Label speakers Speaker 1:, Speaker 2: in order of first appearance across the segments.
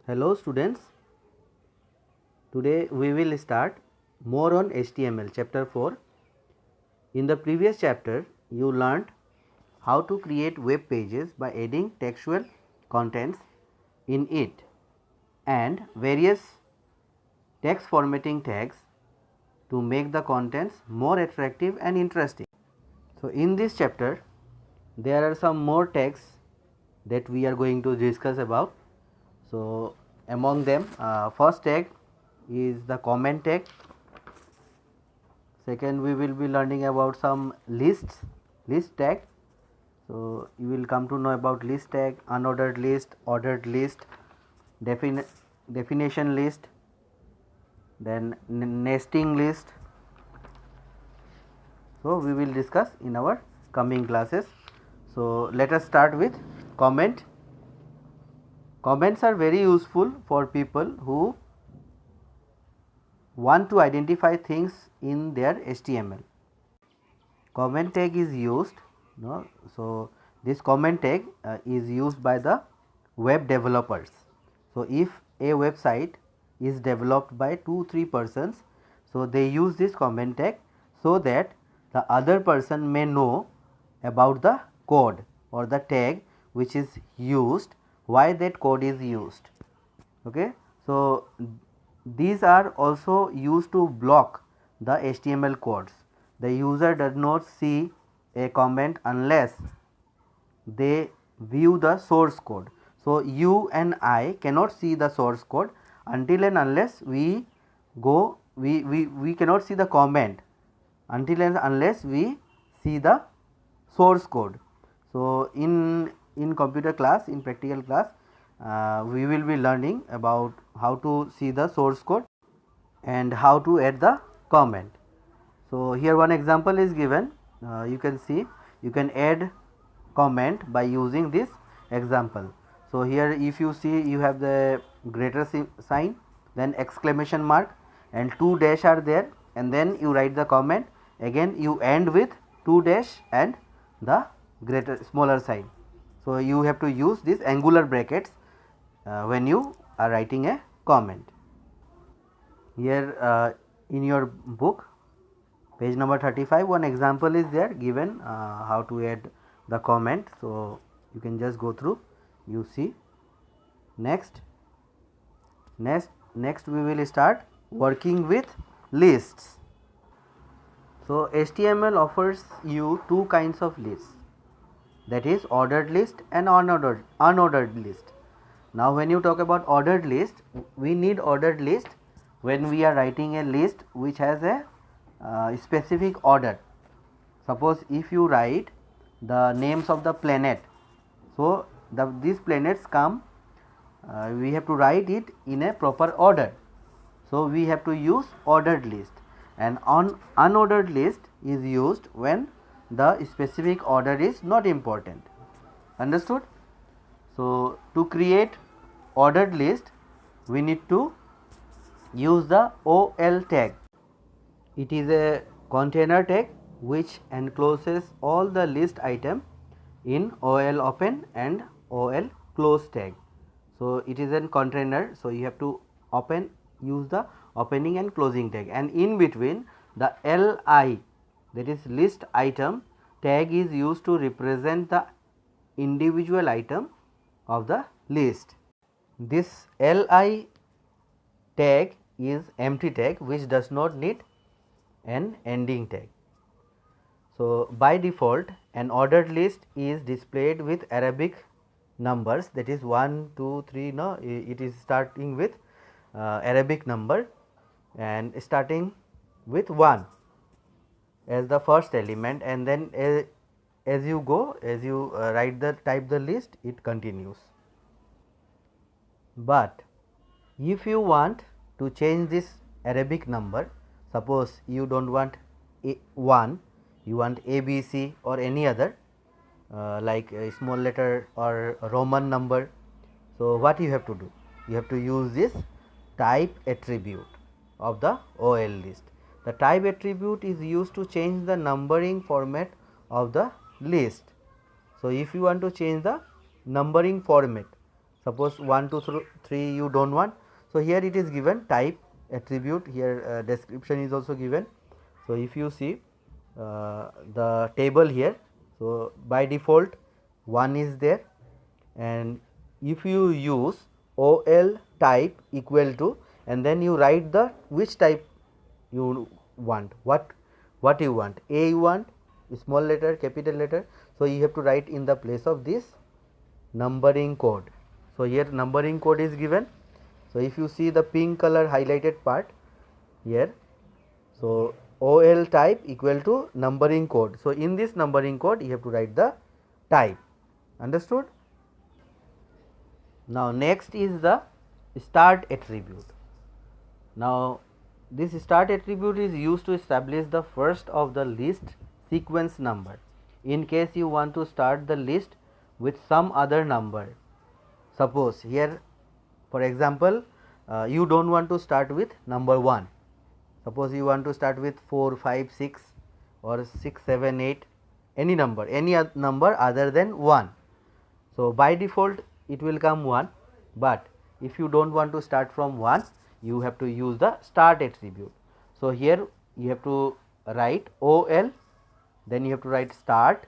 Speaker 1: Hello students, today we will start more on HTML chapter 4. In the previous chapter you learned how to create web pages by adding textual contents in it and various text formatting tags to make the contents more attractive and interesting. So in this chapter there are some more tags that we are going to discuss about. So among them first tag is the comment tag. Second, we will be learning about some list tag. So you will come to know about list tag, unordered list, ordered list, definition list, then nesting list. So we will discuss in our coming classes. So let us start with comment. Comments are very useful for people who want to identify things in their HTML. Comment tag is used, so this comment tag is used by the web developers. So if a website is developed by 2-3 persons, so they use this comment tag so that the other person may know about the code or the tag which is used, why that code is used. Okay, so these are also used to block the HTML codes. The user does not see a comment unless they view the source code. So you and I cannot see the source code until and unless we cannot see the comment until and unless we see the source code. So in computer class, in practical class, we will be learning about how to see the source code and how to add the comment. So here one example is given. You can see you can add comment by using this example. So here if you see, you have the greater sign, then exclamation mark and 2 dash are there, and then you write the comment. Again you end with 2 dash and the greater smaller sign. So you have to use these angular brackets when you are writing a comment. Here in your book, page number 35, one example is there given how to add the comment. So you can just go through, you see. Next we will start working with lists. So HTML offers you two kinds of lists, that is ordered list and unordered list. Now when you talk about ordered list, we need ordered list when we are writing a list which has a specific order. Suppose if you write the names of the planet, so these planets come, we have to write it in a proper order. So we have to use ordered list, and unordered list is used when the specific order is not important. Understood? So to create ordered list, we need to use the OL tag. It is a container tag which encloses all the list item in OL open and OL close tag. So it is a container, so you have to use the opening and closing tag, and in between the LI, that is list item tag, is used to represent the individual item of the list. This LI tag is empty tag which does not need an ending tag. So by default an ordered list is displayed with Arabic numbers, that is 1, 2, 3. No, it is starting with Arabic number and starting with 1 as the first element, and then as you go, as you type the list, it continues. But if you want to change this Arabic number, suppose you don't want 1, you want ABC or any other like a small letter or Roman number. So what you have to do? You have to use this type attribute of the OL list. The type attribute is used to change the numbering format of the list. So if you want to change the numbering format, suppose 1 2 3 you don't want. So here it is given type attribute, here description is also given. So if you see the table here, so by default 1 is there, and if you use OL type equal to, and then you write the which type you want, what you want, A you want, small letter, capital letter. So you have to write in the place of this numbering code. So here numbering code is given. So if you see the pink color highlighted part here, so OL type equal to numbering code. So in this numbering code you have to write the type. Understood? Now next is the start attribute. Now this start attribute is used to establish the first of the list sequence number in case you want to start the list with some other number. Suppose here for example you don't want to start with number 1. Suppose you want to start with 4, 5, 6 or 6, 7, 8, any number, other than 1. So by default it will come 1, but if you don't want to start from 1, you have to use the start attribute. So here you have to write OL, then you have to write start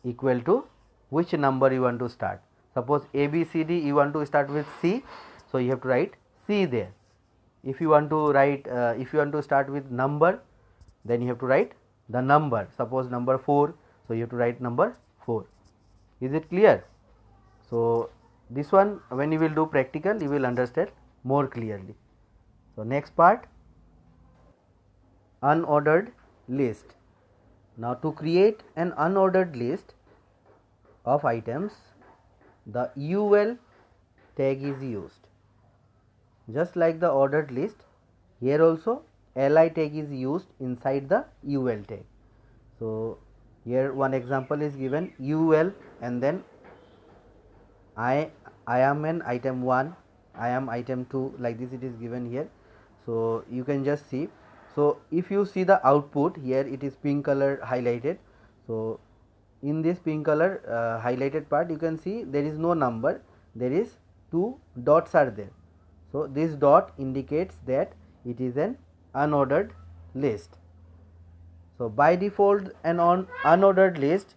Speaker 1: equal to which number you want to start. Suppose A, B, C, D, you want to start with C, so you have to write C there. If you want to write, if you want to start with number, then you have to write the number. Suppose number 4, so you have to write number 4. Is it clear? So this one when you will do practical, you will understand more clearly. So next part, unordered list. Now to create an unordered list of items, the UL tag is used. Just like the ordered list, here also li tag is used inside the UL tag. So here one example is given, UL, and then I am an item 1, I am item 2, like this it is given here. So you can just see. So if you see the output here, it is pink color highlighted. So in this pink color highlighted part, you can see there is no number, there is 2 dots are there. So this dot indicates that it is an unordered list. So by default an unordered list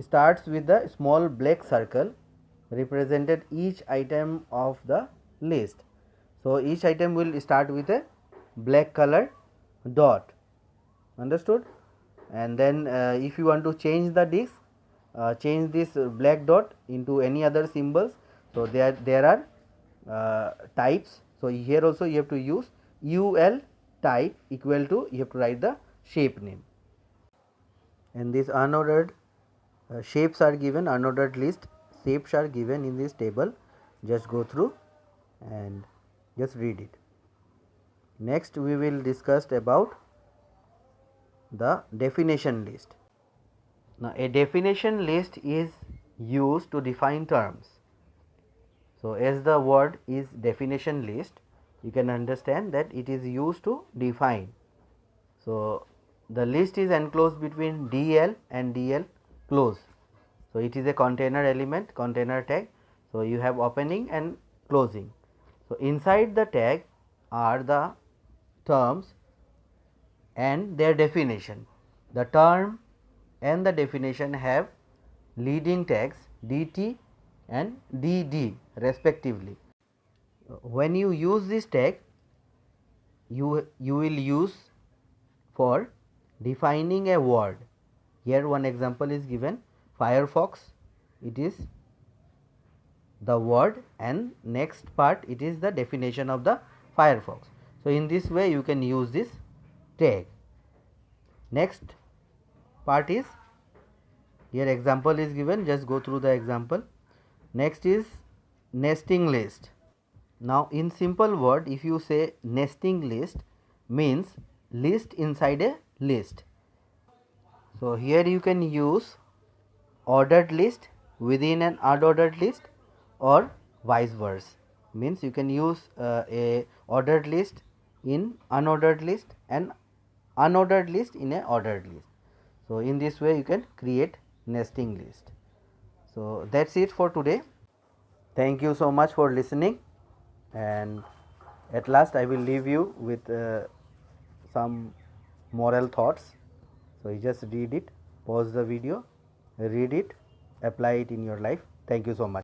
Speaker 1: starts with the small black circle represented each item of the list. So each item will start with a black color dot. Understood? And then if you want to change the disk, change this black dot into any other symbols. So there are types. So here also you have to use UL type equal to, you have to write the shape name. And these unordered shapes are given, unordered list shapes are given in this table. Just go through and just read it. Next we will discuss about the definition list. Now a definition list is used to define terms. So as the word is definition list, you can understand that it is used to define. So the list is enclosed between DL and DL close. So it is a container element, container tag. So you have opening and closing. So inside the tag are the terms and their definition. The term and the definition have leading tags DT and DD respectively. When you use this tag, you will use for defining a word. Here one example is given, Firefox, it is the word, and next part it is the definition of the Firefox. So in this way you can use this tag. Next part is, here example is given, just go through the example. Next is nesting list. Now in simple word, if you say nesting list, means list inside a list. So here you can use ordered list within an unordered list, or vice versa, means you can use a ordered list in unordered list and unordered list in a ordered list. So in this way you can create nesting list. So that's it for today. Thank you so much for listening, and at last I will leave you with some moral thoughts. So you just read it, pause the video, read it, apply it in your life. Thank you so much.